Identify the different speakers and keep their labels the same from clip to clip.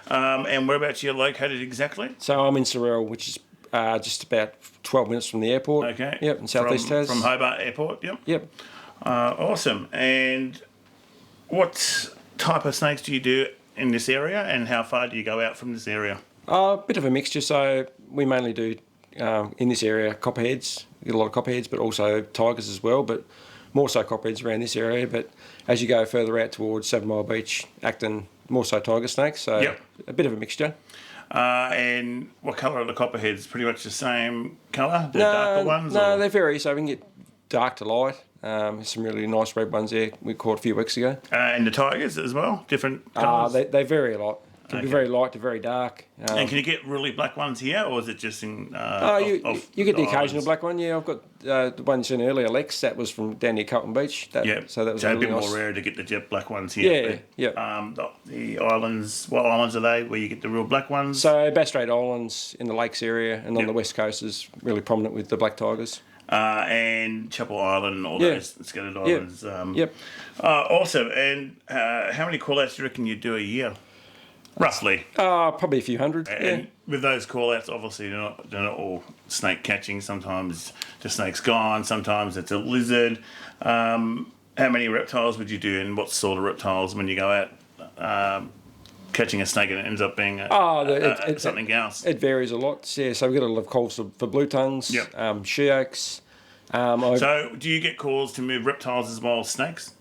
Speaker 1: And whereabouts you're located exactly?
Speaker 2: So I'm in Sorell, which is just about 12 minutes from the airport.
Speaker 1: Okay.
Speaker 2: Yep, in Southeast Tas.
Speaker 1: From Hobart Airport, yep.
Speaker 2: Yep.
Speaker 1: Awesome. And what type of snakes do you do in this area, and how far do you go out from this area?
Speaker 2: A bit of a mixture. So we mainly do, in this area, copperheads. We get a lot of copperheads, but also tigers as well, but more so copperheads around this area. But as you go further out towards 7 Mile Beach, Acton, more so tiger snakes. So
Speaker 1: Yep.
Speaker 2: a bit of a mixture.
Speaker 1: And what colour are the copperheads? Pretty much the same colour, the darker ones?
Speaker 2: No,
Speaker 1: or?
Speaker 2: they vary. So we can get dark to light. There's some really nice red ones there we caught a few weeks ago.
Speaker 1: And the tigers as well? Different colours?
Speaker 2: They vary a lot. Can be very light to very dark.
Speaker 1: And can you get really black ones here, or is it just in...
Speaker 2: You get the occasional
Speaker 1: islands?
Speaker 2: black one, yeah. I've got the one you seen earlier, Lex, that was from down near Carlton Beach.
Speaker 1: Yeah,
Speaker 2: So that was
Speaker 1: a
Speaker 2: really
Speaker 1: bit
Speaker 2: nice.
Speaker 1: more rare to get the jet black ones here.
Speaker 2: Yeah.
Speaker 1: The islands, what islands are they where you get the real black ones?
Speaker 2: So Bass Strait Islands in the Lakes area and on the west coast is really prominent with the black tigers.
Speaker 1: And Chapel Island and all those scattered islands. Awesome. And how many call-outs do you reckon you do a year? Roughly.
Speaker 2: Probably a few hundred.
Speaker 1: And with those call-outs, obviously, they're not all snake catching. Sometimes the snake's gone. Sometimes it's a lizard. How many reptiles would you do, and what sort of reptiles when you go out catching a snake and it ends up being something else?
Speaker 2: It varies a lot. Yeah, so we've got a lot of calls for blue tongues, she-oaks.
Speaker 1: So do you get calls to move reptiles as well as snakes?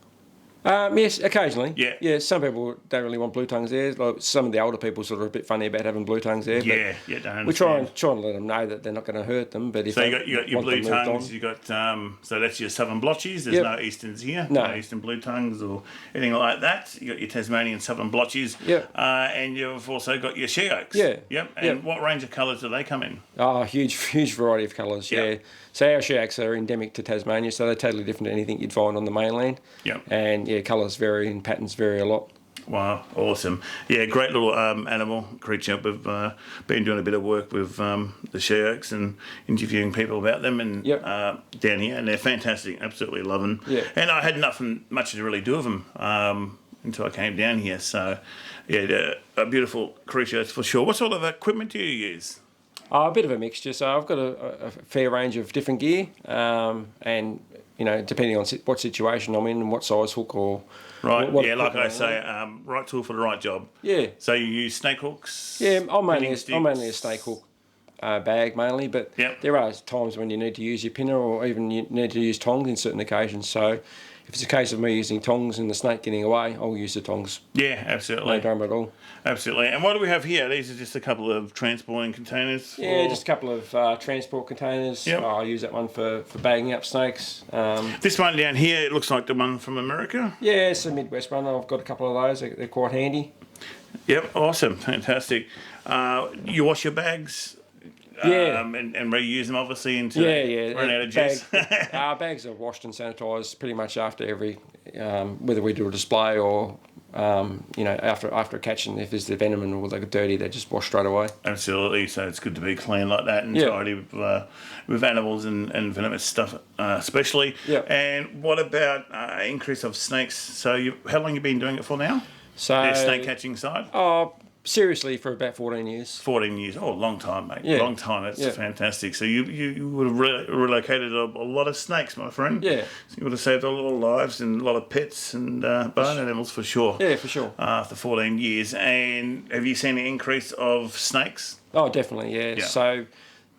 Speaker 2: Yes, occasionally.
Speaker 1: Yeah.
Speaker 2: Some people don't really want blue tongues there. Like some of the older people sort of a bit funny about having blue tongues there.
Speaker 1: Yeah,
Speaker 2: but we try and let them know that they're not going to hurt them. But if
Speaker 1: so you got your blue tongues. You got so that's your southern blotchies. There's no easterns here. No eastern blue tongues or anything like that. You got your Tasmanian southern blotchies. And you've also got your she-oaks. Yep. And what range of colours do they come in?
Speaker 2: Huge variety of colours. Yeah. So our she-oaks are endemic to Tasmania, so they're totally different to anything you'd find on the mainland. And colours vary and patterns vary a lot.
Speaker 1: Wow, awesome. Yeah, great little animal creature. We've been doing a bit of work with the she-oaks and interviewing people about them and down here, and they're fantastic. Absolutely love them. And I had nothing much to really do with them until I came down here. So, yeah, a beautiful creature, that's for sure. What sort of equipment do you use?
Speaker 2: A bit of a mixture. So I've got a fair range of different gear, and depending on what situation I'm in and what size hook or
Speaker 1: like I say, right tool for the right job.
Speaker 2: Yeah.
Speaker 1: So you use snake hooks?
Speaker 2: Yeah, I'm mainly a snake hook bag mainly, but there are times when you need to use your pinner or even you need to use tongs in certain occasions. So if it's a case of me using tongs and the snake getting away, I'll use the tongs.
Speaker 1: Yeah, absolutely.
Speaker 2: No drama at all.
Speaker 1: Absolutely. And what do we have here? These are just a couple of transporting containers?
Speaker 2: Yeah, just a couple of transport containers. I'll use that one for bagging up snakes.
Speaker 1: This one down here, it looks like the one from America?
Speaker 2: Yeah, it's a Midwest one. I've got a couple of those. They're quite handy.
Speaker 1: Yep, awesome. Fantastic. You wash your bags? And reuse them obviously until run out of juice.
Speaker 2: Bags are washed and sanitised pretty much after every, whether we do a display or after a catch, and if there's the venom and all they get dirty, they just wash straight away.
Speaker 1: Absolutely. So it's good to be clean like that and tidy with animals and venomous stuff, especially. And what about increase of snakes? So how long you been doing it for now?
Speaker 2: So
Speaker 1: the snake catching side.
Speaker 2: Seriously, for about 14 years.
Speaker 1: 14 years. Oh, long time, mate. Yeah. Long time. That's fantastic. So you would have relocated a lot of snakes, my friend. Yeah. So you would have saved a lot of lives and a lot of pets and bone animals for sure.
Speaker 2: Yeah, for sure.
Speaker 1: After 14 years. And have you seen an increase of snakes?
Speaker 2: Oh, definitely, yeah. So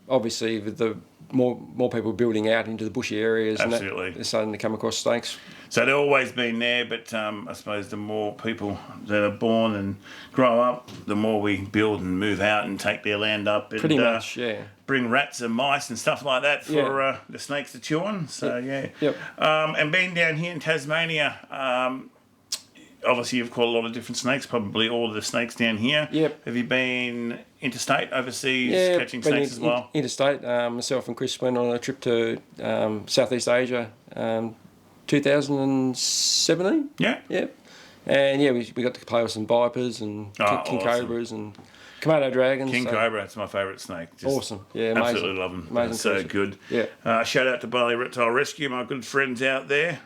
Speaker 2: obviously with the more people building out into the bushy areas,
Speaker 1: absolutely,
Speaker 2: and they're starting to come across snakes.
Speaker 1: So they've always been there, but I suppose the more people that are born and grow up, the more we build and move out and take their land up. And,
Speaker 2: pretty much, yeah.
Speaker 1: Bring rats and mice and stuff like that for the snakes to chew on. So, and being down here in Tasmania, obviously you've caught a lot of different snakes, probably all of the snakes down here. Yep. Have you been interstate, overseas, catching snakes as well?
Speaker 2: Interstate. Myself and Chris went on a trip to Southeast Asia 2017.
Speaker 1: Yeah.
Speaker 2: Yep. And we got to play with some vipers and king cobras and Komodo dragons.
Speaker 1: King cobra, it's my favourite snake.
Speaker 2: Just awesome. Yeah, amazing.
Speaker 1: Absolutely love them.
Speaker 2: Amazing.
Speaker 1: So good. Yeah. Shout out to Bali Reptile Rescue, my good friends out there.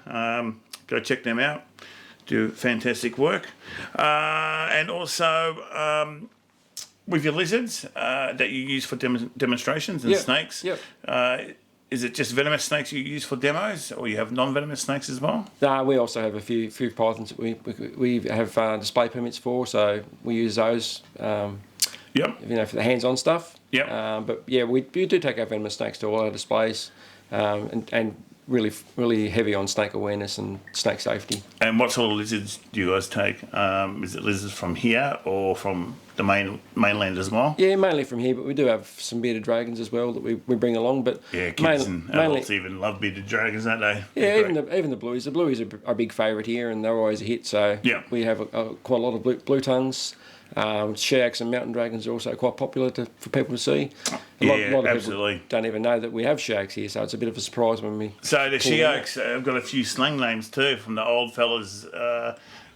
Speaker 1: Go check them out. do fantastic work. And also with your lizards that you use for demonstrations and snakes. Is it just venomous snakes you use for demos, or you have non-venomous snakes as well?
Speaker 2: No, we also have a few pythons that we have display permits for, so we use those. For the hands-on stuff. But yeah, we do take our venomous snakes to all our displays, and really heavy on snake awareness and snake safety.
Speaker 1: And what sort of lizards do you guys take? Is it lizards from here or from the mainland as well?
Speaker 2: Yeah, mainly from here, but we do have some bearded dragons as well that we bring along. But
Speaker 1: yeah, kids and adults even love bearded dragons, don't they?
Speaker 2: Yeah, even the blueies. The blueies are a big favourite here, and they're always a hit. So we have quite a lot of blue tongues. Shag and mountain dragons are also quite popular for people to see. A lot of
Speaker 1: absolutely.
Speaker 2: People don't even know that we have shags here, so it's a bit of a surprise when we.
Speaker 1: So the she-oaks have got a few slang names too from the old fellas.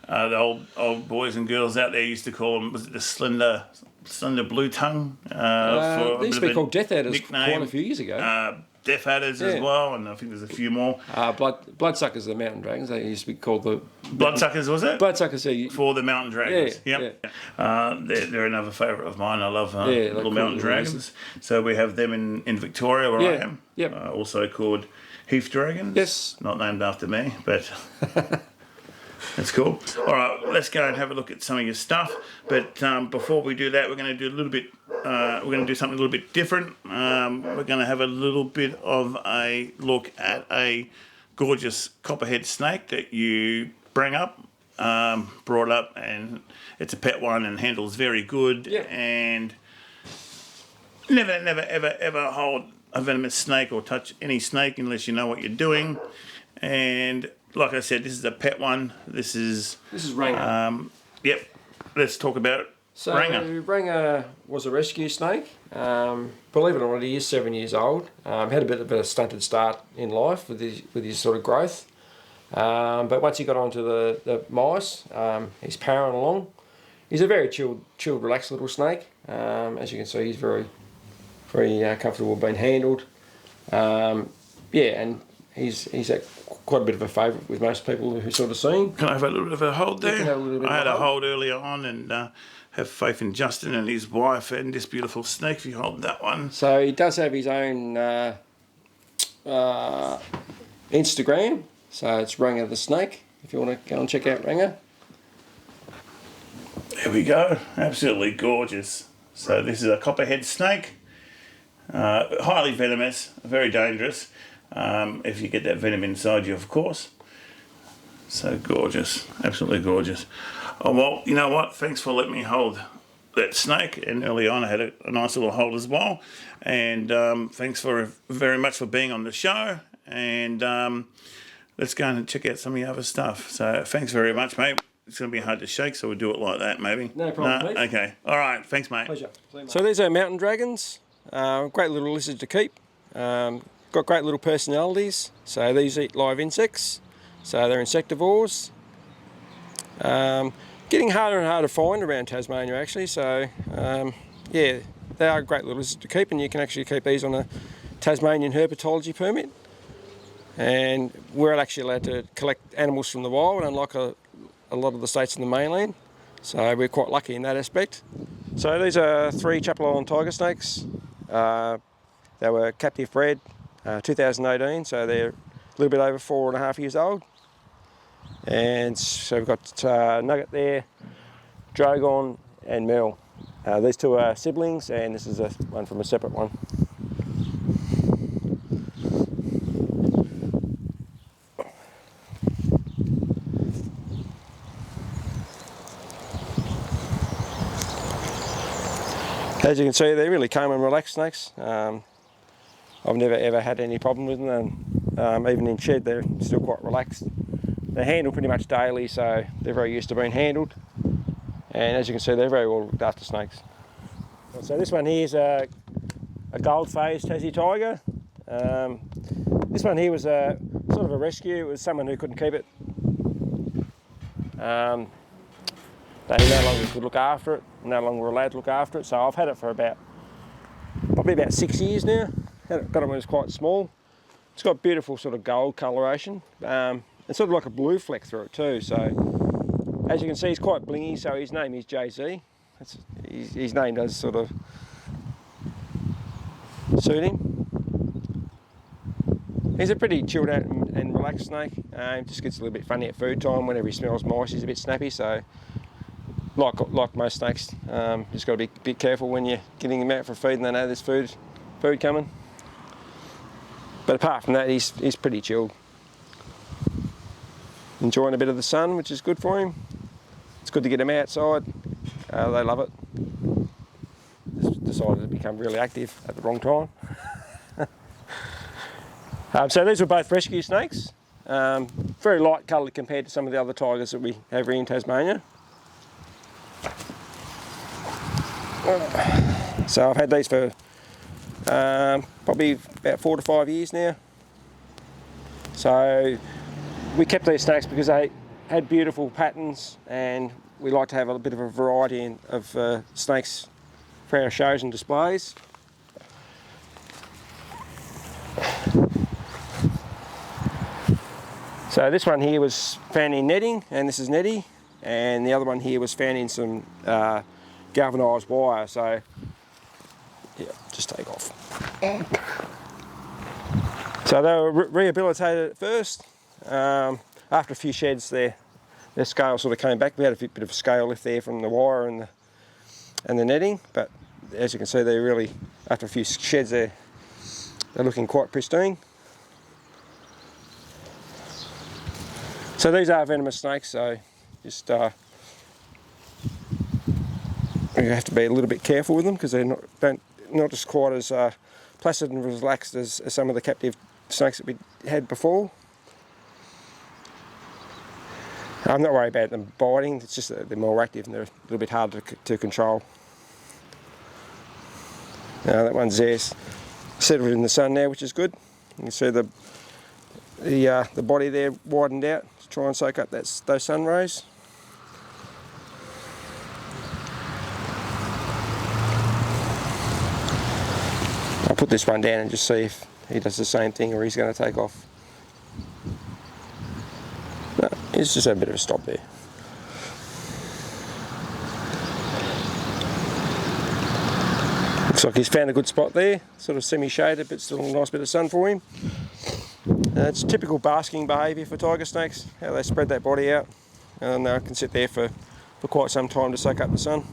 Speaker 1: The old boys and girls out there used to call them, was it the slender blue tongue?
Speaker 2: They used to be called death adders quite a few years ago.
Speaker 1: Death adders as well, and I think there's a few more.
Speaker 2: Bloodsuckers are the mountain dragons. They used to be called the
Speaker 1: bloodsuckers, was it?
Speaker 2: Bloodsuckers for
Speaker 1: the mountain dragons. They're another favourite of mine. I love little mountain dragons. So we have them in Victoria where I am. Also called heath dragons.
Speaker 2: Yes.
Speaker 1: Not named after me, but. That's cool. All right, let's go and have a look at some of your stuff. But before we do that, we're going to do a little bit. We're going to do something a little bit different. We're going to have a little bit of a look at a gorgeous copperhead snake that you brought up, and it's a pet one and handles very good. And never, ever hold a venomous snake or touch any snake unless you know what you're doing. And like I said, this is a pet one. This is
Speaker 2: Ranger.
Speaker 1: Let's talk about Ranger.
Speaker 2: Ranger was a rescue snake. Believe it or not, he is 7 years old. Had a bit of a stunted start in life with his sort of growth. But once he got onto the mice, he's powering along. He's a very chilled, relaxed little snake. As you can see, he's very, very comfortable being handled. And he's quite a bit of a favourite with most people who sort of see him.
Speaker 1: Can I have a little bit of a hold there? I had a hold earlier on, and have faith in Justin and his wife and this beautiful snake. If you hold that one.
Speaker 2: So he does have his own Instagram. So it's Ranger the Snake. If you want to go and check out Ranger.
Speaker 1: There we go. Absolutely gorgeous. So this is a copperhead snake. Highly venomous, very dangerous. If you get that venom inside you, of course. So gorgeous, absolutely gorgeous. Oh, well, you know what? Thanks for letting me hold that snake. And early on, I had a nice little hold as well. And thanks very much for being on the show. And let's go and check out some of the other stuff. So thanks very much, mate. It's going to be hard to shake, so we'll do it like that, maybe.
Speaker 2: No problem, please.
Speaker 1: Okay. All right. Thanks, mate.
Speaker 2: Pleasure. So these are mountain dragons. Great little lizards to keep. Got great little personalities. So these eat live insects. So they're insectivores. Getting harder and harder to find around Tasmania, actually. So they are great little lizards to keep, and you can actually keep these on a Tasmanian herpetology permit. And we're actually allowed to collect animals from the wild, unlike a lot of the states in the mainland. So we're quite lucky in that aspect. So these are 3 Chapel Island tiger snakes. They were captive bred 2018, so they're a little bit over 4.5 years old. And so we've got Nugget there, Drogon and Merle. These 2 are siblings, and this is one from a separate one. As you can see, they're really calm and relaxed snakes. I've never ever had any problem with them, and even in shed they're still quite relaxed. They're handled pretty much daily, so they're very used to being handled. And as you can see, they're very well looked after snakes. So this one here is a gold-faced Tassie tiger. This one here was sort of a rescue. It was someone who couldn't keep it. They no longer could look after it, no longer were allowed to look after it. So I've had it for probably about 6 years now. Got it when it was quite small. It's got beautiful sort of gold coloration. It's sort of like a blue fleck through it too. So as you can see, he's quite blingy. So his name is JZ. His name does sort of suit him. He's a pretty chilled out and relaxed snake. Just gets a little bit funny at food time. Whenever he smells mice, he's a bit snappy. So like most snakes, just got to be a bit careful when you're getting them out for feed and they know there's food coming. But apart from that, he's pretty chilled. Enjoying a bit of the sun, which is good for him. It's good to get him outside. They love it. Just decided to become really active at the wrong time. So these were both rescue snakes. Very light coloured compared to some of the other tigers that we have here in Tasmania. So I've had these for probably about 4 to 5 years now. So we kept these snakes because they had beautiful patterns, and we like to have a bit of a variety of snakes for our shows and displays. So this one here was found in netting, and this is netty, and the other one here was found in some galvanised wire. So yeah, just take off. So they were rehabilitated at first. After a few sheds, their scale sort of came back. We had a bit of a scale lift there from the wire and the netting, but as you can see, they really, after a few sheds, they're looking quite pristine. So these are venomous snakes, so just you have to be a little bit careful with them because they're not just quite as placid and relaxed as some of the captive snakes that we had before. I'm not worried about them biting, it's just that they're more active and they're a little bit harder to control. Now that one's there, settled in the sun now, which is good. You can see the body there widened out to try and soak up those sun rays. I'll put this one down and just see if he does the same thing or he's going to take off. No, he's just had a bit of a stop there. Looks like he's found a good spot there, sort of semi-shaded but still a nice bit of sun for him. It's typical basking behaviour for tiger snakes, how they spread that body out and they can sit there for quite some time to soak up the sun.